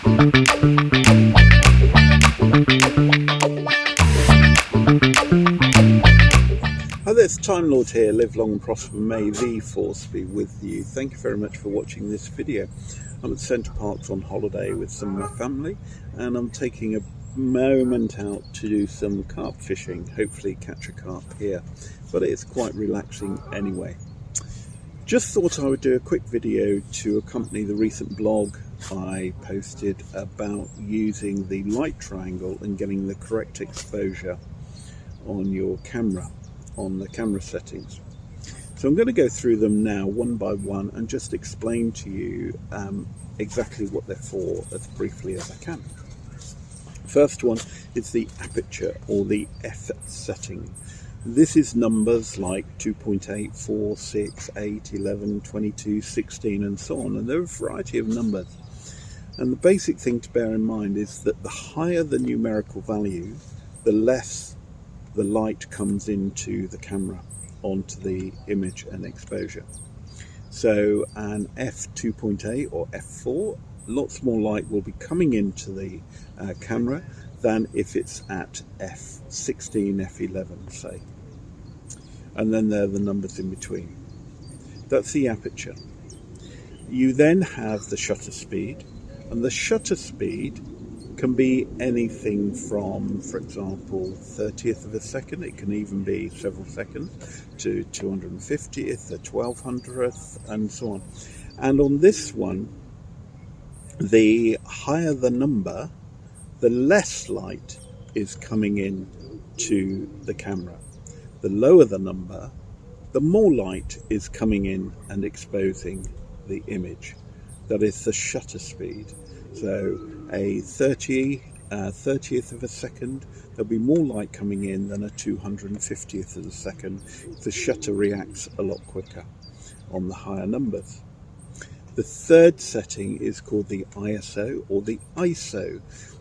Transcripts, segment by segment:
Hi there, it's Time-Lord here. Live long and prosper, may the force be with you. Thank you very much for watching this video. I'm at Center Parcs on holiday with some of my family, and I'm taking a moment out to do some carp fishing, hopefully catch a carp here, but it's quite relaxing anyway. Just thought I would do a quick video to accompany the recent blog I posted about using the light triangle and getting the correct exposure on your camera, on the camera settings. So I'm going to go through them now one by one and just explain to you exactly what they're for as briefly as I can. First one is the aperture, or the F setting. This is numbers like 2.8, 4, 6, 8, 11, 22, 16 and so on, and there are a variety of numbers. And the basic thing to bear in mind is that the higher the numerical value, the less the light comes into the camera, onto the image and exposure. So an f2.8 or f4, lots more light will be coming into the camera than if it's at f16, f11 say. And then there are the numbers in between. That's the aperture. You then have the shutter speed, and the shutter speed can be anything from, for example, 30th of a second, it can even be several seconds, to 250th, a 1200th, and so on. And on this one, the higher the number, the less light is coming in to the camera. The lower the number, the more light is coming in and exposing the image. That is the shutter speed. So a 30th of a second, there'll be more light coming in than a 250th of a second. The shutter reacts a lot quicker on the higher numbers. The third setting is called the ISO, or the ISO.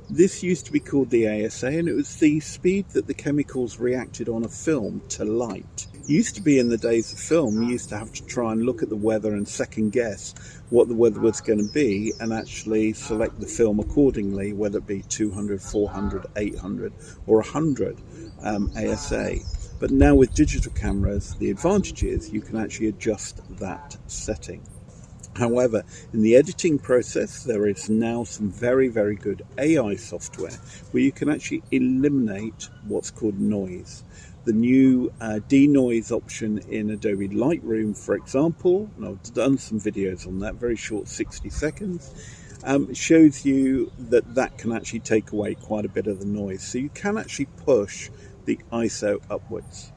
This used to be called the ASA, and it was the speed that the chemicals reacted on a film to light. It used to be in the days of film, you used to have to try and look at the weather and second guess what the weather was going to be and actually select the film accordingly, whether it be 200, 400, 800 or 100 ASA. But now with digital cameras, the advantage is you can actually adjust that setting. However, in the editing process, there is now some very, very good AI software where you can actually eliminate what's called noise. The new denoise option in Adobe Lightroom, for example, and I've done some videos on that, very short, 60 seconds, shows you that can actually take away quite a bit of the noise. So you can actually push the ISO upwards.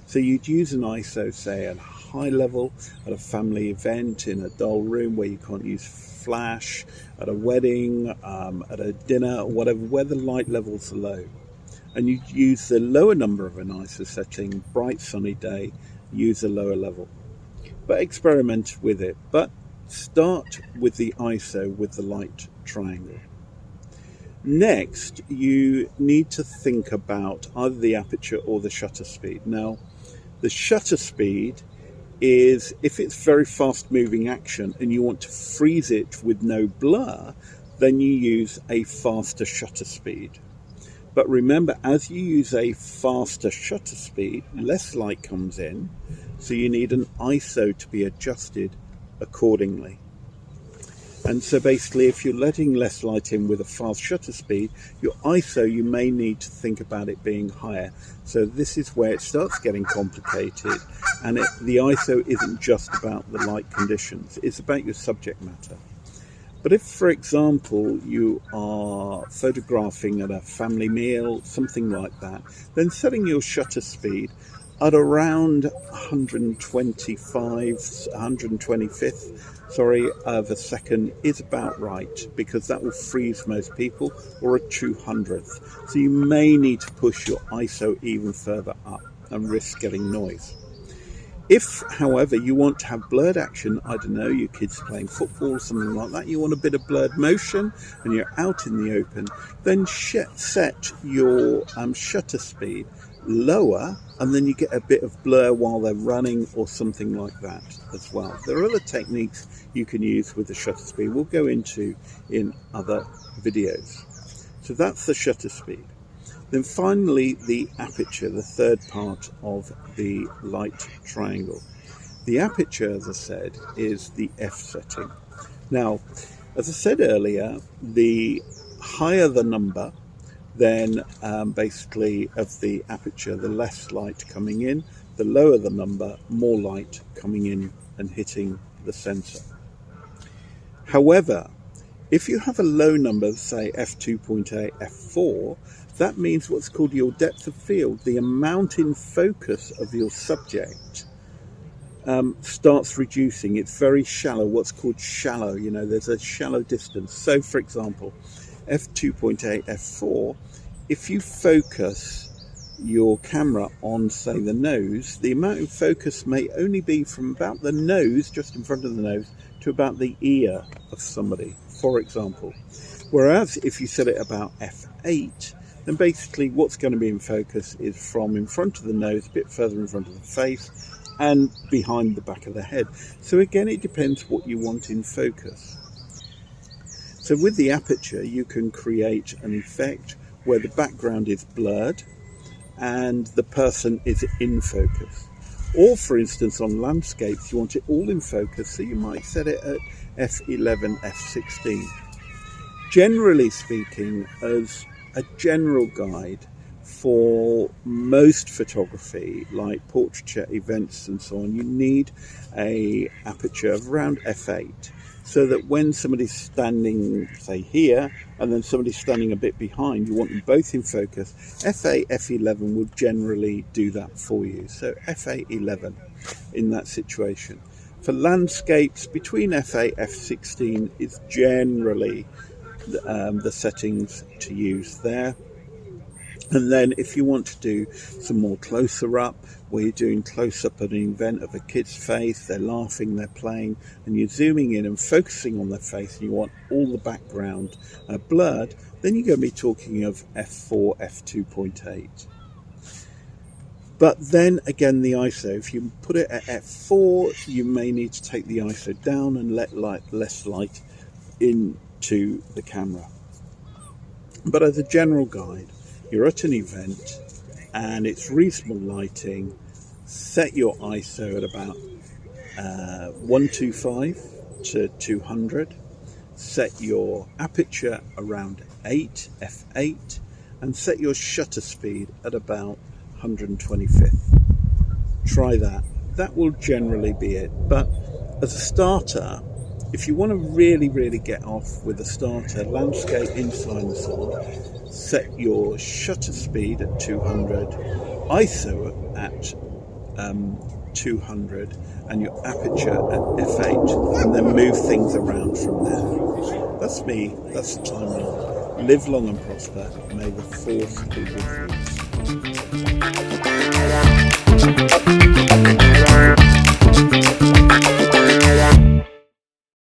So you'd use an ISO, say, at a high level, at a family event, in a dull room where you can't use flash, at a wedding, at a dinner, or whatever, where the light levels are low. And you'd use the lower number of an ISO setting, bright sunny day, use a lower level. But experiment with it. But start with the ISO with the light triangle. Next, you need to think about either the aperture or the shutter speed. Now, the shutter speed is, if it's very fast moving action and you want to freeze it with no blur, then you use a faster shutter speed. But remember, as you use a faster shutter speed, less light comes in, so you need an ISO to be adjusted accordingly. And so basically, if you're letting less light in with a fast shutter speed, your ISO, you may need to think about it being higher. So this is where it starts getting complicated, and the ISO isn't just about the light conditions, it's about your subject matter. But if, for example, you are photographing at a family meal, something like that, then setting your shutter speed at around 125th of a second is about right, because that will freeze most people, or a 200th. So you may need to push your ISO even further up and risk getting noise. If, however, you want to have blurred action, I don't know, your kids playing football, something like that, you want a bit of blurred motion and you're out in the open, then set your shutter speed lower, and then you get a bit of blur while they're running or something like that as well. There are other techniques you can use with the shutter speed we'll go into in other videos. So that's the shutter speed. Then finally the aperture, the third part of the light triangle. The aperture, as I said, is the F setting. Now, as I said earlier, the higher the number, then basically of the aperture, the less light coming in. The lower the number, more light coming in and hitting the sensor. However, if you have a low number, say f2.8, f4, that means what's called your depth of field, the amount in focus of your subject, starts reducing. It's very shallow, what's called shallow. There's a shallow distance. So, for example, f2.8, f4, if you focus your camera on, say, the nose, the amount of focus may only be from about the nose, just in front of the nose, to about the ear of somebody, for example. Whereas if you set it about f8, then basically what's going to be in focus is from in front of the nose, a bit further in front of the face, and behind the back of the head. So again, it depends what you want in focus. So with the aperture, you can create an effect where the background is blurred and the person is in focus. Or for instance, on landscapes, you want it all in focus, so you might set it at f11, f16. Generally speaking, as a general guide for most photography, like portraiture, events and so on, you need a aperture of around f8, so that when somebody's standing, say here, and then somebody's standing a bit behind, you want them both in focus. f8, f11 will generally do that for you. So f8, 11 in that situation. For landscapes, between f8, f16 is generally the settings to use there. And then if you want to do some more closer up, where you're doing close up at an event of a kid's face, they're laughing, they're playing, and you're zooming in and focusing on their face, and you want all the background blurred, then you're going to be talking of f4, f2.8. But then again, the ISO, if you put it at f4, you may need to take the ISO down and let less light into the camera. But as a general guide, you're at an event and it's reasonable lighting, set your ISO at about 125 to 200, set your aperture around 8, f8, and set your shutter speed at about 125th. Try that. That will generally be it. But as a starter, if you want to really get off with a starter, landscape, inside and so on, set your shutter speed at 200, ISO at 200, and your aperture at f8, and then move things around from there. That's me. That's the Time-Lord. Live long and prosper. May the force be with you.